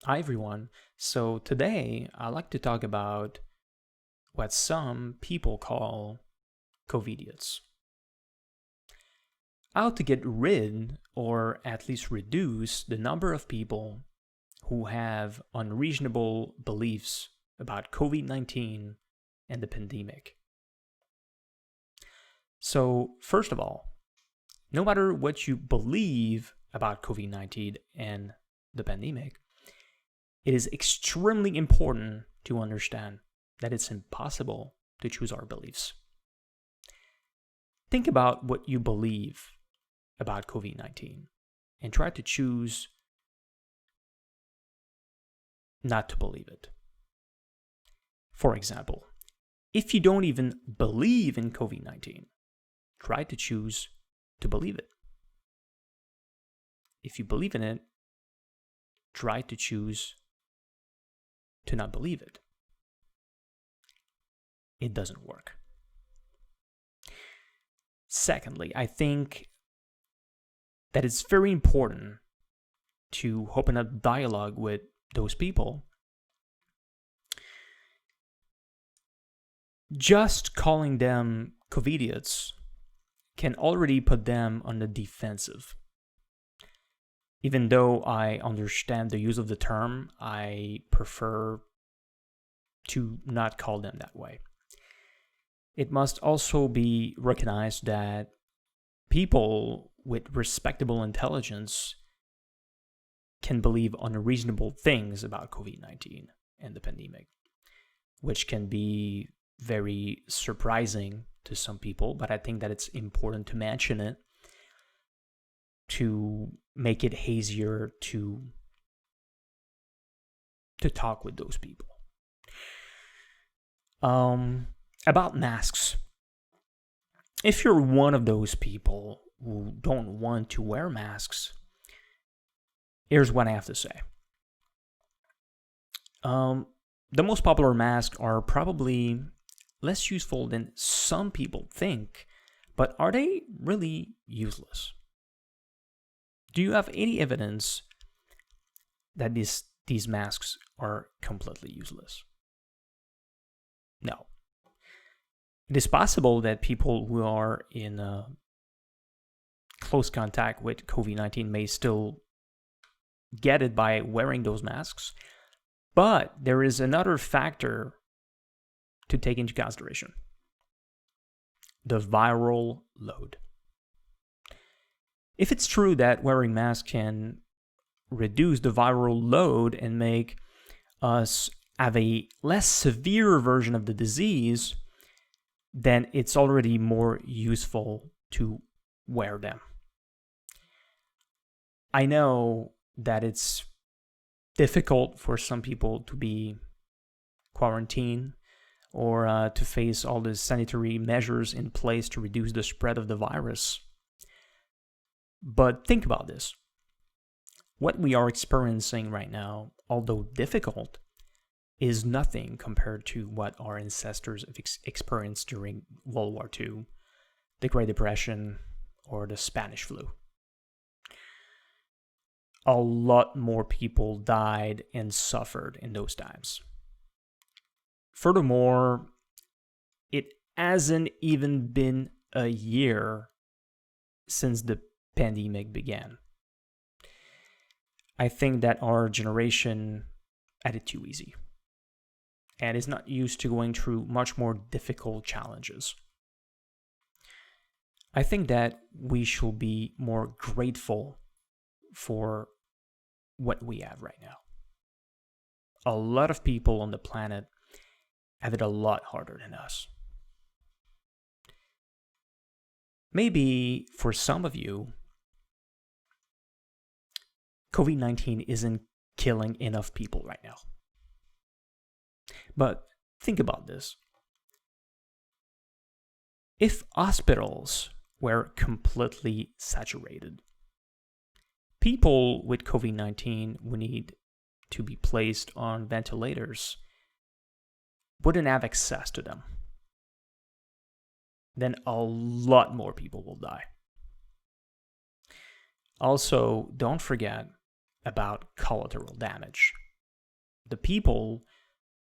Hi everyone. So today I'd like to talk about what some people call Covidiots. How to get rid or at least reduce the number of people who have unreasonable beliefs about COVID-19 and the pandemic. So, first of all, no matter what you believe about COVID-19 and the pandemic, it is extremely important to understand that it's impossible to choose our beliefs. Think about what you believe about COVID-19 and try to choose not to believe it. For example, if you don't even believe in COVID-19, try to choose to believe it. If you believe in it, try to choose to not believe it. It doesn't work. Secondly, I think that it's very important to open up dialogue with those people. Just calling them Covidiots can already put them on the defensive. Even though I understand the use of the term, I prefer to not call them that way. It must also be recognized that people with respectable intelligence can believe unreasonable things about COVID-19 and the pandemic, which can be very surprising to some people, but I think that it's important to mention it to make it easier to talk with those people. About masks. If you're one of those people who don't want to wear masks, here's what I have to say. The most popular masks are probably less useful than some people think, but are they really useless? Do you have any evidence that these masks are completely useless? No. It is possible that people who are in close contact with COVID-19 may still get it by wearing those masks, but there is another factor to take into consideration: the viral load. If it's true that wearing masks can reduce the viral load and make us have a less severe version of the disease, then it's already more useful to wear them. I know that it's difficult for some people to be quarantined or to face all the sanitary measures in place to reduce the spread of the virus. But think about this. What we are experiencing right now, although difficult, is nothing compared to what our ancestors have experienced during World War II, the Great Depression, or the Spanish flu. A lot more people died and suffered in those times. Furthermore, it hasn't even been a year since the pandemic began. I think that our generation had it too easy and is not used to going through much more difficult challenges. I think that we should be more grateful for what we have right now. A lot of people on the planet have it a lot harder than us. Maybe for some of you, COVID-19 isn't killing enough people right now. But think about this. If hospitals were completely saturated, people with COVID-19 who need to be placed on ventilators wouldn't have access to them. Then a lot more people will die. Also, don't forget about collateral damage. the people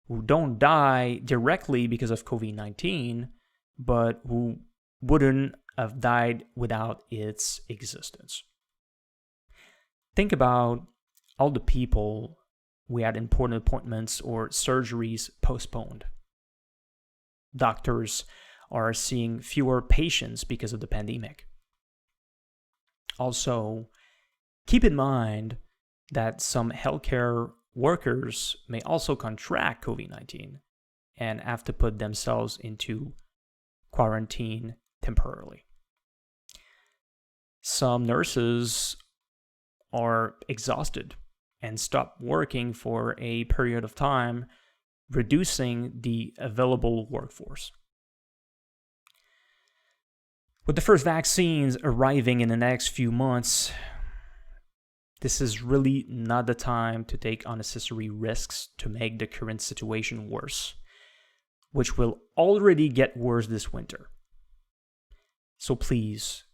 who don't die directly because of COVID-19, but who wouldn't have died without its existence. Think about all the people we had important appointments or surgeries postponed. Doctors are seeing fewer patients because of the pandemic. Also, keep in mind that some healthcare workers may also contract COVID-19 and have to put themselves into quarantine temporarily. Some nurses are exhausted and stop working for a period of time, reducing the available workforce. With the first vaccines arriving in the next few months, this is really not the time to take unnecessary risks to make the current situation worse, which will already get worse this winter. So please,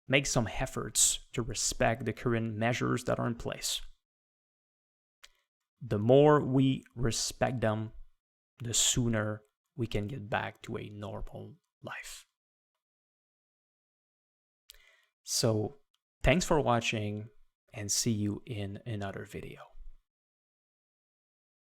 make some efforts to respect the current measures that are in place. The more we respect them, the sooner we can get back to a normal life. So, thanks for watching, and see you in another video.